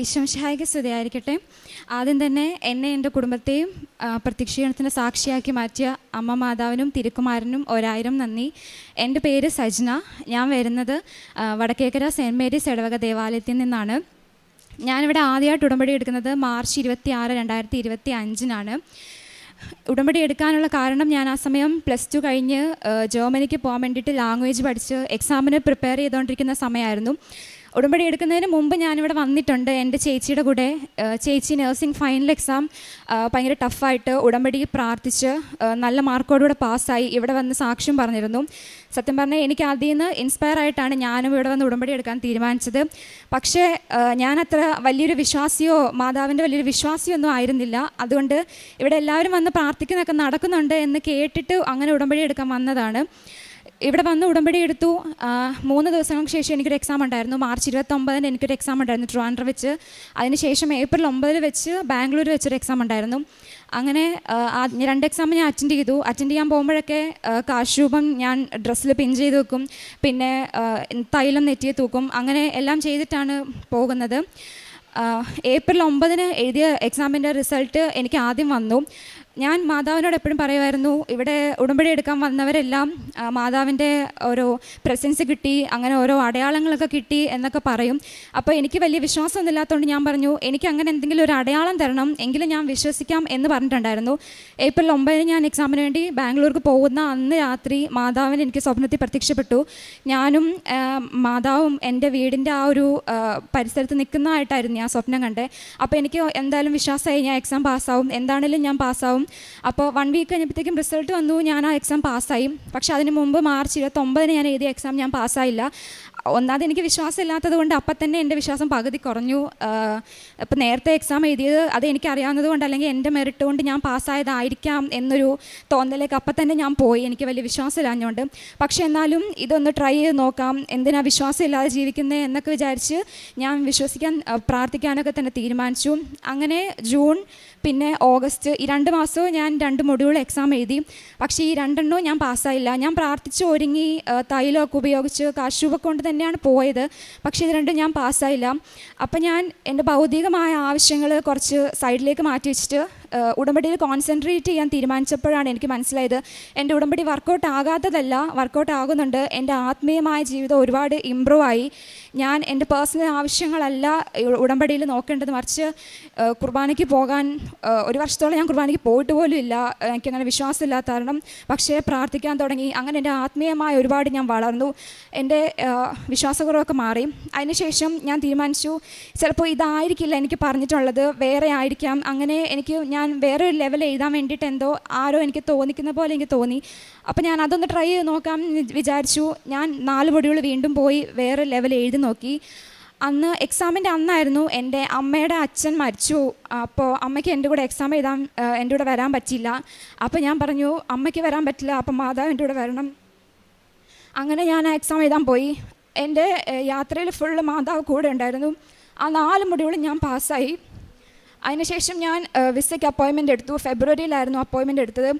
ഈശോമിശിഹായ്ക്ക് സ്തുതിയായിരിക്കട്ടെ. ആദ്യം തന്നെ എന്നെ എൻ്റെ കുടുംബത്തെയും പ്രത്യക്ഷീകരണത്തിന് സാക്ഷിയാക്കി മാറ്റിയ അമ്മ മാതാവിനും തിരുക്കുമാരനും 1000 നന്ദി. എൻ്റെ പേര് സജ്ന. ഞാൻ വരുന്നത് വടക്കേക്കര സെൻറ്റ് മേരീസ് ഇടവക ദേവാലയത്തിൽ നിന്നാണ്. ഞാനിവിടെ ആദ്യമായിട്ട് ഉടമ്പടി എടുക്കുന്നത് മാർച്ച് 26, 2025 ഉടമ്പടി എടുക്കാനുള്ള കാരണം, ഞാൻ ആ സമയം +2 കഴിഞ്ഞ് ജർമ്മനിക്ക് പോകാൻ വേണ്ടിയിട്ട് ലാംഗ്വേജ് പഠിച്ച് എക്സാമിന് പ്രിപ്പയർ ചെയ്തുകൊണ്ടിരിക്കുന്ന സമയമായിരുന്നു. ഉടമ്പടി എടുക്കുന്നതിന് മുമ്പ് ഞാനിവിടെ വന്നിട്ടുണ്ട് എൻ്റെ ചേച്ചിയുടെ കൂടെ. ചേച്ചി നഴ്സിംഗ് ഫൈനൽ എക്സാം ഭയങ്കര ടഫായിട്ട് ഉടമ്പടി പ്രാർത്ഥിച്ച് നല്ല മാർക്കോടുകൂടെ പാസ്സായി ഇവിടെ വന്ന് സാക്ഷ്യം പറഞ്ഞിരുന്നു. സത്യം പറഞ്ഞാൽ എനിക്ക് അതിൽ നിന്ന് ഇൻസ്പയർ ആയിട്ടാണ് ഞാനും ഇവിടെ വന്ന് ഉടമ്പടി എടുക്കാൻ തീരുമാനിച്ചത്. പക്ഷേ ഞാനത്ര വലിയൊരു വിശ്വാസിയോ മാതാവിൻ്റെ വലിയൊരു വിശ്വാസിയോ ഒന്നും ആയിരുന്നില്ല. അതുകൊണ്ട് ഇവിടെ എല്ലാവരും വന്ന് പ്രാർത്ഥിക്കുന്നതൊക്കെ നടക്കുന്നുണ്ട് എന്ന് കേട്ടിട്ട് അങ്ങനെ ഉടമ്പടി എടുക്കാൻ വന്നതാണ്. ഇവിടെ വന്ന് ഉടമ്പടി എടുത്തു. 3 ദിവസങ്ങൾക്ക് ശേഷം എനിക്കൊരു എക്സാം ഉണ്ടായിരുന്നു. മാർച്ച് 29 എനിക്കൊരു എക്സാം ഉണ്ടായിരുന്നു ട്രിവാൻഡ്രം വെച്ച്. അതിനുശേഷം ഏപ്രിൽ 9 വെച്ച് ബാംഗ്ലൂർ വെച്ചൊരു എക്സാം ഉണ്ടായിരുന്നു. അങ്ങനെ 2 എക്സാം ഞാൻ അറ്റൻഡ് ചെയ്തു. അറ്റൻഡ് ചെയ്യാൻ പോകുമ്പോഴൊക്കെ കാശൂപം ഞാൻ ഡ്രസ്സിൽ പിൻ ചെയ്ത് വെക്കും, പിന്നെ തൈലം നെറ്റിയെ തൂക്കും, അങ്ങനെ എല്ലാം ചെയ്തിട്ടാണ് പോകുന്നത്. ഏപ്രിൽ 9 എഴുതിയ എക്സാമിൻ്റെ റിസൾട്ട് എനിക്ക് ആദ്യം വന്നു. ഞാൻ മാതാവിനോട് എപ്പോഴും പറയുമായിരുന്നു, ഇവിടെ ഉടമ്പടി എടുക്കാൻ വന്നവരെല്ലാം മാതാവിൻ്റെ ഓരോ പ്രസൻസ് കിട്ടി, അങ്ങനെ ഓരോ അടയാളങ്ങളൊക്കെ കിട്ടി എന്നൊക്കെ പറയും. അപ്പോൾ എനിക്ക് വലിയ വിശ്വാസമൊന്നും ഇല്ലാത്തതുകൊണ്ട് ഞാൻ പറഞ്ഞു, എനിക്ക് അങ്ങനെ എന്തെങ്കിലും ഒരു അടയാളം തരണം, എങ്കിലും ഞാൻ വിശ്വസിക്കാം എന്ന് പറഞ്ഞിട്ടുണ്ടായിരുന്നു. ഏപ്രിൽ 9 ഞാൻ എക്സാമിന് വേണ്ടി ബാംഗ്ലൂർക്ക് പോകുന്ന അന്ന് രാത്രി മാതാവിന് എനിക്ക് സ്വപ്നത്തിൽ പ്രത്യക്ഷപ്പെട്ടു. ഞാനും മാതാവും എൻ്റെ വീടിൻ്റെ ആ ഒരു പരിസരത്ത് നിൽക്കുന്നതായിട്ടായിരുന്നു ഞാൻ സ്വപ്നം കണ്ടേ. അപ്പോൾ എനിക്ക് എന്തായാലും വിശ്വാസമായി, ഞാൻ എക്സാം പാസ്സാവും, എന്താണെങ്കിലും ഞാൻ പാസ്സാവും. അപ്പോൾ 1 വീക്ക് കഴിഞ്ഞപ്പോഴത്തേക്കും റിസൾട്ട് വന്നു, ഞാൻ ആ എക്സാം പാസ്സായി. പക്ഷേ അതിന് മുമ്പ് മാർച്ച് 29 ഞാൻ എഴുതിയ എക്സാം ഞാൻ പാസ്സായില്ല. ഒന്നാമത് എനിക്ക് വിശ്വാസം ഇല്ലാത്തത് കൊണ്ട് അപ്പം തന്നെ എൻ്റെ വിശ്വാസം പകുതി കുറഞ്ഞു. ഇപ്പം നേരത്തെ എക്സാം എഴുതിയത് അത് എനിക്കറിയാവുന്നത് കൊണ്ട്, അല്ലെങ്കിൽ എൻ്റെ മെറിറ്റ് കൊണ്ട് ഞാൻ പാസ്സായതായിരിക്കാം എന്നൊരു തോന്നലേക്ക് അപ്പം തന്നെ ഞാൻ പോയി, എനിക്ക് വലിയ വിശ്വാസം ഇല്ലാഞ്ഞുകൊണ്ട്. പക്ഷേ എന്നാലും ഇതൊന്ന് ട്രൈ ചെയ്ത് നോക്കാം, എന്തിനാ വിശ്വാസം ഇല്ലാതെ ജീവിക്കുന്നത് എന്നൊക്കെ വിചാരിച്ച് ഞാൻ വിശ്വസിക്കാൻ പ്രാർത്ഥിക്കാനൊക്കെ തന്നെ തീരുമാനിച്ചു. അങ്ങനെ ജൂൺ പിന്നെ ഓഗസ്റ്റ് ഈ 2 മാസവും ഞാൻ 2 മൊഡ്യൂൾ എക്സാം എഴുതി. പക്ഷേ ഈ 2 എണ്ണവും ഞാൻ പാസ്സായില്ല. ഞാൻ പ്രാർത്ഥിച്ച് ഒരുങ്ങി തൈലമൊക്കെ ഉപയോഗിച്ച് കാശൂപൊക്കെ കൊണ്ട് തന്നെയാണ് പോയത്. പക്ഷേ ഇത് 2 ഞാൻ പാസ്സായില്ല. അപ്പം ഞാൻ എൻ്റെ ഭൗതികമായ ആവശ്യങ്ങൾ കുറച്ച് സൈഡിലേക്ക് മാറ്റി വെച്ചിട്ട് ഉടമ്പടിയിൽ കോൺസെൻട്രേറ്റ് ചെയ്യാൻ തീരുമാനിച്ചപ്പോഴാണ് എനിക്ക് മനസ്സിലായത്, എൻ്റെ ഉടമ്പടി വർക്കൗട്ട് ആകാത്തതല്ല, വർക്കൗട്ട് ആകുന്നുണ്ട്. എൻ്റെ ആത്മീയമായ ജീവിതം ഒരുപാട് ഇമ്പ്രൂവ് ആയി. ഞാൻ എൻ്റെ പേഴ്സണൽ ആവശ്യങ്ങളല്ല ഉടമ്പടിയിൽ നോക്കേണ്ടത്, മറിച്ച് കുർബാനയ്ക്ക് പോകാൻ 1 വർഷത്തോളം ഞാൻ കുർബാനയ്ക്ക് പോയിട്ട് പോലും ഇല്ല, എനിക്കങ്ങനെ വിശ്വാസമില്ലാത്ത കാരണം. പക്ഷേ പ്രാർത്ഥിക്കാൻ തുടങ്ങി. അങ്ങനെ എൻ്റെ ആത്മീയമായ ഒരുപാട് ഞാൻ വളർന്നു, എൻ്റെ വിശ്വാസക്കുറവൊക്കെ മാറി. അതിനുശേഷം ഞാൻ തീരുമാനിച്ചു, ചിലപ്പോൾ ഇതായിരിക്കില്ല എനിക്ക് പറഞ്ഞിട്ടുള്ളത്, വേറെ ആയിരിക്കാം. അങ്ങനെ ഞാൻ വേറെ ഒരു ലെവൽ എഴുതാൻ വേണ്ടിയിട്ട് എന്തോ ആരോ എനിക്ക് തോന്നിക്കുന്ന പോലെ എനിക്ക് തോന്നി. അപ്പോൾ ഞാൻ അതൊന്ന് ട്രൈ ചെയ്ത് നോക്കാം വിചാരിച്ചു. ഞാൻ 4 മൊഡ്യൂൾ വീണ്ടും പോയി വേറെ ലെവൽ എഴുതി നോക്കി. അന്ന് എക്സാമിൻ്റെ അന്നായിരുന്നു എൻ്റെ അമ്മയുടെ അച്ഛൻ മരിച്ചു. അപ്പോൾ അമ്മയ്ക്ക് എൻ്റെ കൂടെ എക്സാം എഴുതാൻ എൻ്റെ കൂടെ വരാൻ പറ്റിയില്ല. അപ്പോൾ ഞാൻ പറഞ്ഞു, അമ്മയ്ക്ക് വരാൻ പറ്റില്ല, അപ്പം മാതാവ് എൻ്റെ കൂടെ വരണം. അങ്ങനെ ഞാൻ ആ എക്സാം എഴുതാൻ പോയി. എൻ്റെ യാത്രയിൽ ഫുള്ള് മാതാവ് കൂടെ ഉണ്ടായിരുന്നു. ആ 4 മൊഡ്യൂളും ഞാൻ പാസ്സായി. അതിനുശേഷം ഞാൻ വിസയ്ക്ക് അപ്പോയിൻമെൻ്റ് എടുത്തു. ഫെബ്രുവരിയിലായിരുന്നു അപ്പോയിൻമെൻ്റ് എടുത്തത്.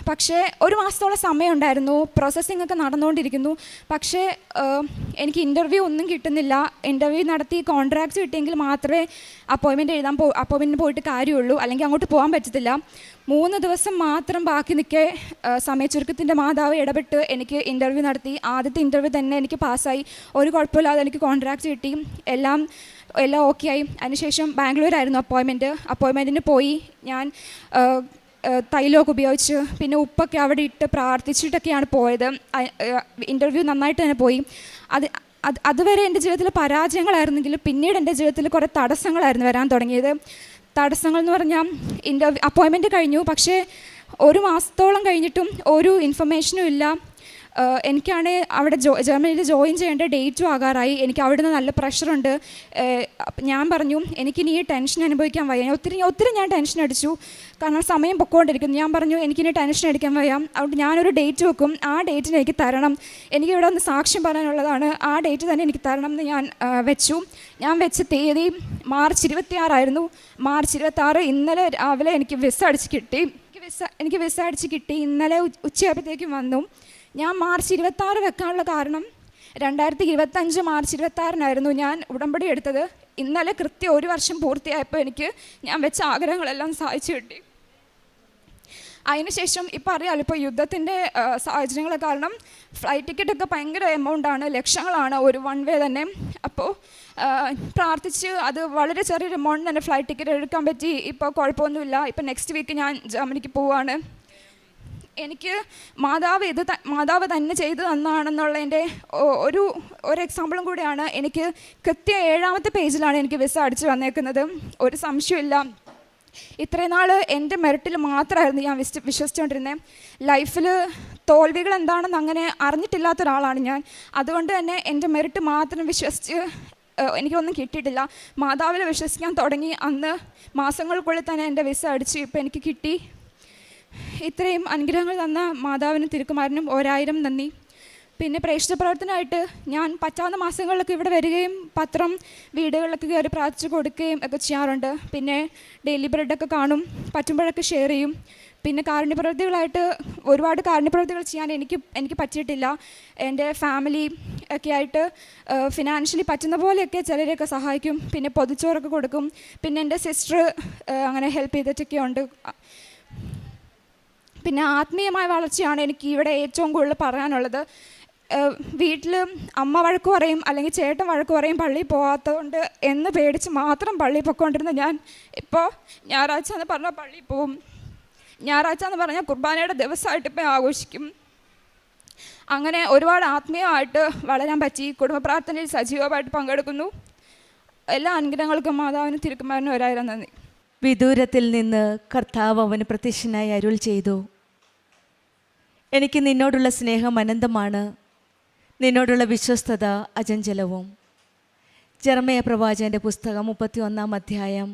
പക്ഷേ 1 മാസത്തോളം സമയം ഉണ്ടായിരുന്നു. പ്രോസസ്സിംഗ് ഒക്കെ നടന്നുകൊണ്ടിരിക്കുന്നു. പക്ഷേ എനിക്ക് ഇൻ്റർവ്യൂ ഒന്നും കിട്ടുന്നില്ല. ഇൻ്റർവ്യൂ നടത്തി കോൺട്രാക്റ്റ് കിട്ടിയെങ്കിൽ മാത്രമേ അപ്പോയിൻമെൻറ്റിന് പോയിട്ട് കാര്യമുള്ളൂ, അല്ലെങ്കിൽ അങ്ങോട്ട് പോകാൻ പറ്റത്തില്ല. 3 ദിവസം മാത്രം ബാക്കി നിൽക്കെ സമയച്ചുരുക്കത്തിൻ്റെ മാതാവ് ഇടപെട്ട് എനിക്ക് ഇൻ്റർവ്യൂ നടത്തി. ആദ്യത്തെ ഇൻ്റർവ്യൂ തന്നെ എനിക്ക് പാസ്സായി. ഒരു കുഴപ്പമില്ലാതെ എനിക്ക് കോൺട്രാക്റ്റ് കിട്ടി. എല്ലാം ഓക്കെ ആയി. അതിനുശേഷം ബാംഗ്ലൂരായിരുന്നു അപ്പോയിൻമെൻറ്റിന് പോയി. ഞാൻ തൈലമൊക്കെ ഉപയോഗിച്ച് പിന്നെ ഉപ്പൊക്കെ അവിടെ ഇട്ട് പ്രാർത്ഥിച്ചിട്ടൊക്കെയാണ് പോയത്. ഇൻ്റർവ്യൂ നന്നായിട്ട് തന്നെ പോയി. അതുവരെ എൻ്റെ ജീവിതത്തിൽ പരാജയങ്ങളായിരുന്നെങ്കിലും പിന്നീട് എൻ്റെ ജീവിതത്തിൽ കുറേ തടസ്സങ്ങളായിരുന്നു വരാൻ തുടങ്ങിയത്. തടസ്സങ്ങൾ എന്ന് പറഞ്ഞാൽ അപ്പോയിൻമെൻറ്റ് കഴിഞ്ഞു, പക്ഷേ 1 മാസത്തോളം കഴിഞ്ഞിട്ടും ഒരു ഇൻഫർമേഷനും ഇല്ല. എനിക്കാണെങ്കിൽ അവിടെ ജർമ്മനിയിൽ ജോയിൻ ചെയ്യേണ്ട ഡേറ്റും ആകാറായി. എനിക്ക് അവിടെ നിന്ന് നല്ല പ്രഷറുണ്ട്. ഞാൻ പറഞ്ഞു, എനിക്കിനി ഈ ടെൻഷൻ അനുഭവിക്കാൻ വയ്യ. ഒത്തിരി ഞാൻ ടെൻഷൻ അടിച്ചു, കാരണം സമയം പൊക്കോണ്ടിരിക്കുന്നു. ഞാൻ പറഞ്ഞു, എനിക്കിനി ടെൻഷൻ അടിക്കാൻ വയ്യ, അതുകൊണ്ട് ഞാനൊരു ഡേറ്റ് വെക്കും, ആ ഡേറ്റിന് എനിക്ക് തരണം, എനിക്ക് ഇവിടെ ഒന്ന് സാക്ഷ്യം പറയാനുള്ളതാണ്, ആ ഡേറ്റ് തന്നെ എനിക്ക് തരണം എന്ന് ഞാൻ വെച്ചു. ഞാൻ വെച്ച തീയതി മാർച്ച് 26 ആയിരുന്നു. മാർച്ച് 26 ഇന്നലെ രാവിലെ എനിക്ക് വിസ അടിച്ച് കിട്ടി. ഇന്നലെ ഉച്ചയായപ്പോഴത്തേക്കും വന്നു. ഞാൻ മാർച്ച് 26 വെക്കാനുള്ള കാരണം, 2025 മാർച്ച് 26-നായിരുന്നു ഞാൻ ഉടമ്പടി എടുത്തത്. ഇന്നലെ കൃത്യം 1 വർഷം പൂർത്തിയായപ്പോൾ ഞാൻ വെച്ച ആഗ്രഹങ്ങളെല്ലാം സാധിച്ചു കിട്ടി. അതിനുശേഷം ഇപ്പോൾ അറിയാമല്ലോ, ഇപ്പോൾ യുദ്ധത്തിൻ്റെ സാഹചര്യങ്ങൾ കാരണം ഫ്ലൈറ്റ് ടിക്കറ്റൊക്കെ ഭയങ്കര എമൗണ്ടാണ്, ലക്ഷങ്ങളാണ് ഒരു വൺ വേ തന്നെ. അപ്പോൾ പ്രാർത്ഥിച്ച് അത് വളരെ ചെറിയൊരു എമൗണ്ട് തന്നെ ഫ്ലൈറ്റ് ടിക്കറ്റ് എടുക്കാൻ പറ്റി. ഇപ്പോൾ കുഴപ്പമൊന്നുമില്ല. ഇപ്പോൾ നെക്സ്റ്റ് വീക്ക് ഞാൻ ജർമ്മനിക്ക് പോവുകയാണ്. എനിക്ക് മാതാവ് തന്നെ ചെയ്തു തന്നാണെന്നുള്ളതിൻ്റെ ഒരു എക്സാമ്പിളും കൂടിയാണ്. എനിക്ക് കൃത്യം 7ാമത്തെ പേജിലാണ് എനിക്ക് വിസ അടിച്ച് വന്നേക്കുന്നത്. ഒരു സംശയമില്ല, ഇത്രയും നാൾ എൻ്റെ മെറിറ്റിൽ മാത്രമായിരുന്നു ഞാൻ വിശ്വസിച്ചുകൊണ്ടിരുന്നത്. ലൈഫിൽ തോൽവികൾ എന്താണെന്ന് അങ്ങനെ അറിഞ്ഞിട്ടില്ലാത്ത ഒരാളാണ് ഞാൻ. അതുകൊണ്ട് തന്നെ എൻ്റെ മെറിറ്റ് മാത്രം വിശ്വസിച്ച് എനിക്കൊന്നും കിട്ടിയിട്ടില്ല. മാതാവിൽ വിശ്വസിക്കാൻ തുടങ്ങി അന്ന് മാസങ്ങൾക്കുള്ളിൽ തന്നെ എൻ്റെ വിസ അടിച്ച് ഇപ്പോൾ എനിക്ക് കിട്ടി. ഇത്രയും അനുഗ്രഹങ്ങൾ തന്ന മാതാവിനും തിരുക്കുമാരനും 1000 നന്ദി. പിന്നെ പ്രേക്ഷിത പ്രവർത്തനമായിട്ട് ഞാൻ പറ്റാവുന്ന മാസങ്ങളിലൊക്കെ ഇവിടെ വരികയും പത്രം വീടുകളിലൊക്കെ കയറി പ്രാർത്ഥിച്ച് കൊടുക്കുകയും ഒക്കെ ചെയ്യാറുണ്ട്. പിന്നെ ഡെയിലി ബ്രെഡൊക്കെ കാണും, പറ്റുമ്പോഴൊക്കെ ഷെയർ ചെയ്യും. പിന്നെ കാരുണ്യപ്രവൃത്തികളായിട്ട് ഒരുപാട് കാരുണ്യപ്രവൃത്തികൾ ചെയ്യാൻ എനിക്ക് പറ്റിയിട്ടില്ല. എൻ്റെ ഫാമിലി ഒക്കെ ആയിട്ട് ഫിനാൻഷ്യലി പറ്റുന്ന പോലെയൊക്കെ ചിലരെയൊക്കെ സഹായിക്കും. പിന്നെ പൊതിച്ചോറൊക്കെ കൊടുക്കും. പിന്നെ എൻ്റെ സിസ്റ്റർ അങ്ങനെ ഹെൽപ്പ് ചെയ്തിട്ടൊക്കെ ഉണ്ട്. പിന്നെ ആത്മീയമായ വളർച്ചയാണ് എനിക്ക് ഇവിടെ ഏറ്റവും കൂടുതൽ പറയാനുള്ളത്. വീട്ടിൽ അമ്മ വഴക്ക് പറയും, അല്ലെങ്കിൽ ചേട്ടൻ വഴക്ക് പറയും പള്ളിയിൽ പോകാത്തതുകൊണ്ട് എന്ന് പേടിച്ച് മാത്രം പള്ളിയിൽ പോയിക്കൊണ്ടിരുന്ന ഞാൻ ഇപ്പോൾ ഞായറാഴ്ച എന്ന് പറഞ്ഞാൽ പള്ളിയിൽ പോവും. ഞായറാഴ്ച എന്ന് പറഞ്ഞാൽ കുർബാനയുടെ ദിവസമായിട്ട് ഇപ്പോൾ ആഘോഷിക്കും. അങ്ങനെ ഒരുപാട് ആത്മീയമായിട്ട് വളരാൻ പറ്റി. കുടുംബ പ്രാർത്ഥനയിൽ സജീവമായിട്ട് പങ്കെടുക്കുന്നു. എല്ലാ അനുഗ്രഹങ്ങൾക്കും മാതാവിനും തിരുക്കുമാരനും 1000 നന്ദി. വിദൂരത്തിൽ നിന്ന് കർത്താവ് അവന് പ്രത്യക്ഷനായി അരുൾ ചെയ്തു, എനിക്ക് നിന്നോടുള്ള സ്നേഹം അനന്തമാണ്, നിന്നോടുള്ള വിശ്വസ്തത അചഞ്ചലവും. ജെറമ്യാ പ്രവാചകൻ്റെ പുസ്തകം 31-ാം അധ്യായം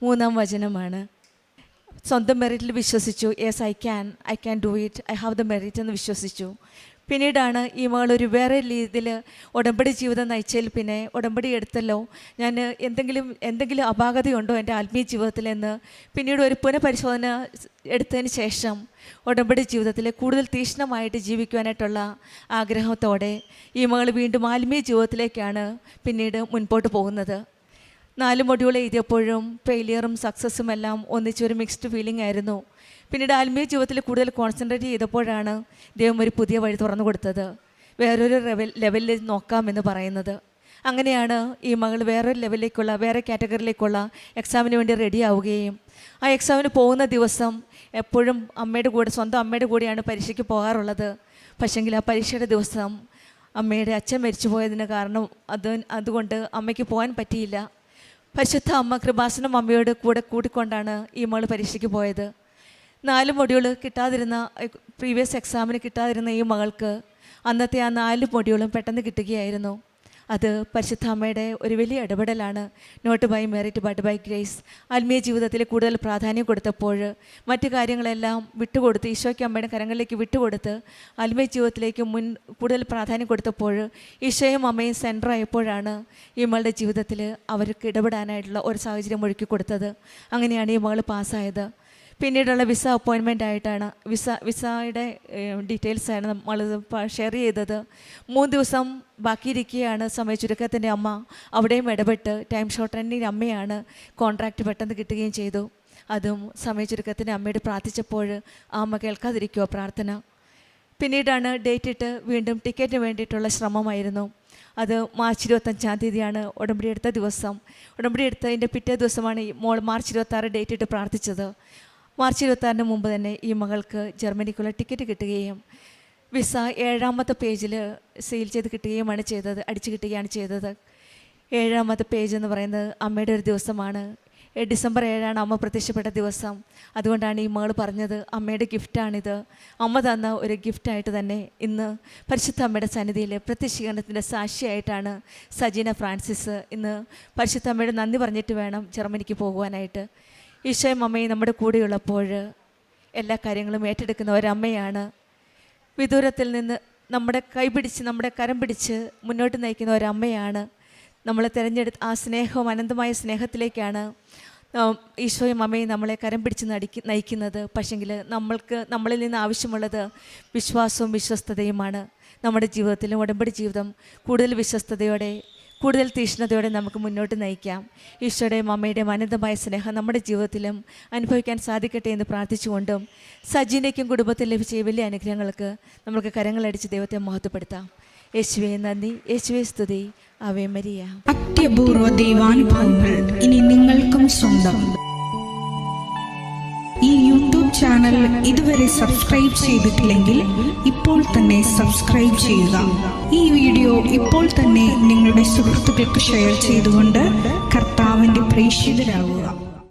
3-ാം വചനമാണ്. സ്വന്തം മെറിറ്റിൽ വിശ്വസിച്ചു. Yes, I can do it, I have the merit എന്ന് വിശ്വസിച്ചു. പിന്നീടാണ് ഈ മകൾ ഒരു വേറെ രീതിയിൽ ഉടമ്പടി ജീവിതം നയിച്ചതിൽ പിന്നെ ഉടമ്പടി എടുത്തല്ലോ, ഞാൻ എന്തെങ്കിലും അപാകതയുണ്ടോ എൻ്റെ ആത്മീയ ജീവിതത്തിലെന്ന് പിന്നീട് ഒരു പുനഃപരിശോധന എടുത്തതിന് ശേഷം ഉടമ്പടി ജീവിതത്തിൽ കൂടുതൽ തീക്ഷ്ണമായിട്ട് ജീവിക്കുവാനായിട്ടുള്ള ആഗ്രഹത്തോടെ ഈ മകൾ വീണ്ടും ആത്മീയ ജീവിതത്തിലേക്കാണ് പിന്നീട് മുൻപോട്ട് പോകുന്നത്. 4 മൊഡ്യൂൾ എഴുതിയപ്പോഴും ഫെയിലിയറും സക്സസ്സും എല്ലാം ഒന്നിച്ചൊരു മിക്സ്ഡ് ഫീലിംഗ് ആയിരുന്നു. പിന്നീട് ആത്മീയ ജീവിതത്തിൽ കൂടുതൽ കോൺസെൻട്രേറ്റ് ചെയ്തപ്പോഴാണ് ദൈവം ഒരു പുതിയ വഴി തുറന്നു കൊടുത്തത്, വേറൊരു ലെവലിൽ നോക്കാമെന്ന് പറയുന്നത്. അങ്ങനെയാണ് ഈ മകൾ വേറെ കാറ്റഗറിയിലേക്കുള്ള എക്സാമിന് വേണ്ടി റെഡി ആവുകയും ആ എക്സാമിന് പോകുന്ന ദിവസം എപ്പോഴും സ്വന്തം അമ്മയുടെ കൂടെയാണ് പരീക്ഷയ്ക്ക് പോകാറുള്ളത്. പക്ഷേങ്കിൽ ആ പരീക്ഷയുടെ ദിവസം അമ്മയുടെ അച്ഛൻ മരിച്ചു പോയതിന് കാരണം അതുകൊണ്ട് അമ്മയ്ക്ക് പോകാൻ പറ്റിയില്ല. പരിശുദ്ധ അമ്മ കൃപാസനം അമ്മയോട് കൂടിക്കൊണ്ടാണ് ഈ മകൾ പരീക്ഷയ്ക്ക് പോയത്. 4 മൊഡ്യൂൾ കിട്ടാതിരുന്ന, പ്രീവിയസ് എക്സാമിന് കിട്ടാതിരുന്ന ഈ മകൾക്ക് അന്നത്തെ ആ 4 മൊഡ്യൂളും പെട്ടെന്ന് കിട്ടുകയായിരുന്നു. അത് പരിശുദ്ധ അമ്മയുടെ ഒരു വലിയ ഇടപെടലാണ്. Not by merit but by grace. ആത്മീയ ജീവിതത്തിൽ കൂടുതൽ പ്രാധാന്യം കൊടുത്തപ്പോൾ മറ്റു കാര്യങ്ങളെല്ലാം വിട്ടുകൊടുത്ത് ഈശോയ്ക്ക് അമ്മയുടെ കരങ്ങളിലേക്ക് വിട്ടുകൊടുത്ത് ആത്മീയ ജീവിതത്തിലേക്ക് കൂടുതൽ പ്രാധാന്യം കൊടുത്തപ്പോൾ ഈശോയും അമ്മയും സെൻറ്ററായപ്പോഴാണ് ഈ മകളുടെ ജീവിതത്തിൽ അവർക്ക് ഇടപെടാനായിട്ടുള്ള ഒരു സാഹചര്യം ഒരുക്കി കൊടുത്തത്. അങ്ങനെയാണ് ഈ മകൾ പാസ്സായത്. പിന്നീടുള്ള വിസ അപ്പോയിൻമെൻ്റ് ആയിട്ടാണ് വിസയുടെ ഡീറ്റെയിൽസാണ് നമ്മൾ ഷെയർ ചെയ്തത്. 3 ദിവസം ബാക്കിയിരിക്കുകയാണ് സമയ ചുരുക്കത്തിൻ്റെ അമ്മ അവിടെയും ഇടപെട്ട് ടൈം ഷോർട്ടനിങ് അമ്മയാണ് കോൺട്രാക്റ്റ് പെട്ടെന്ന് കിട്ടുകയും ചെയ്തു. അതും സമയ ചുരുക്കത്തിൻ്റെ അമ്മയോട് പ്രാർത്ഥിച്ചപ്പോൾ ആ അമ്മ കേൾക്കാതിരിക്കുമോ പ്രാർത്ഥന. പിന്നീടാണ് ഡേറ്റ് ഇട്ട് വീണ്ടും ടിക്കറ്റിന് വേണ്ടിയിട്ടുള്ള ശ്രമമായിരുന്നു. അത് മാർച്ച് 25-ാം തീയതിയാണ് ഉടമ്പടി എടുത്ത ദിവസം. ഉടമ്പടി എടുത്തതിൻ്റെ പിറ്റേ ദിവസമാണ് ഈ മാർച്ച് 26 ഡേറ്റ് ഇട്ട് പ്രാർത്ഥിച്ചത്. മാർച്ച് 26-ന് മുമ്പ് തന്നെ ഈ മകൾക്ക് ജർമ്മനിക്കുള്ള ടിക്കറ്റ് കിട്ടുകയും വിസ 7ാമത്തെ പേജിൽ സീൽ ചെയ്ത് കിട്ടുകയുമാണ് ചെയ്തത്, അടിച്ചു കിട്ടുകയാണ് ചെയ്തത്. 7ാമത്തെ പേജ് എന്ന് പറയുന്നത് അമ്മയുടെ ഒരു ദിവസമാണ്. ഡിസംബർ 7 അമ്മ പ്രത്യക്ഷപ്പെട്ട ദിവസം. അതുകൊണ്ടാണ് ഈ മകൾ പറഞ്ഞത് അമ്മയുടെ ഗിഫ്റ്റാണിത്, അമ്മ തന്ന ഒരു ഗിഫ്റ്റായിട്ട് തന്നെ ഇന്ന് പരിശുദ്ധ അമ്മയുടെ സന്നിധിയിൽ പ്രത്യക്ഷീകരണത്തിൻ്റെ സാക്ഷിയായിട്ടാണ് സജീന ഫ്രാൻസിസ് ഇന്ന് പരിശുദ്ധ അമ്മയുടെ നന്ദി പറഞ്ഞിട്ട് വേണം ജർമ്മനിക്ക് പോകുവാനായിട്ട്. ഈശോയും അമ്മയും നമ്മുടെ കൂടെയുള്ളപ്പോൾ എല്ലാ കാര്യങ്ങളും ഏറ്റെടുക്കുന്ന ഒരമ്മയാണ്. വിദൂരത്തിൽ നിന്ന് നമ്മുടെ കൈപിടിച്ച് നമ്മുടെ കരം പിടിച്ച് മുന്നോട്ട് നയിക്കുന്ന ഒരമ്മയാണ്. നമ്മൾ തിരഞ്ഞെടുത്ത ആ സ്നേഹവും അനന്തമായ സ്നേഹത്തിലേക്കാണ് ഈശോയും അമ്മയും നമ്മളെ കരം പിടിച്ച് നയിക്കുന്നത്. പക്ഷെങ്കിൽ നമ്മളിൽ നിന്ന് ആവശ്യമുള്ളത് വിശ്വാസവും വിശ്വസ്തതയുമാണ്. നമ്മുടെ ജീവിതത്തിലും ഉടമ്പടി ജീവിതം കൂടുതൽ വിശ്വസ്തതയോടെ, കൂടുതൽ തീക്ഷ്ണതയോടെ നമുക്ക് മുന്നോട്ട് നയിക്കാം. ഈശോയുടെയും അമ്മയുടെയും അനന്തമായ സ്നേഹം നമ്മുടെ ജീവിതത്തിലും അനുഭവിക്കാൻ സാധിക്കട്ടെ എന്ന് പ്രാർത്ഥിച്ചുകൊണ്ടും സജീനയ്ക്കും കുടുംബത്തിൽ ലഭിച്ച വലിയ അനുഗ്രഹങ്ങൾക്ക് നമുക്ക് കരങ്ങളടിച്ച് ദൈവത്തെ മഹത്വപ്പെടുത്താം. യേശുവേ നന്ദി, യേശുവേ സ്തുതി, ആവേ മരിയ. അത്യപൂർവ ദൈവാനുഭവങ്ങൾ ഇനി നിങ്ങൾക്കും സ്വന്തം. ഈ യൂട്യൂബ് ചാനൽ ഇതുവരെ സബ്സ്ക്രൈബ് ചെയ്തിട്ടില്ലെങ്കിൽ ഇപ്പോൾ തന്നെ സബ്സ്ക്രൈബ് ചെയ്യുക. ഈ വീഡിയോ ഇപ്പോൾ തന്നെ നിങ്ങളുടെ സുഹൃത്തുക്കൾക്ക് ഷെയർ ചെയ്തുകൊണ്ട് കർത്താവിൻ്റെ പ്രേക്ഷിതരാകുക.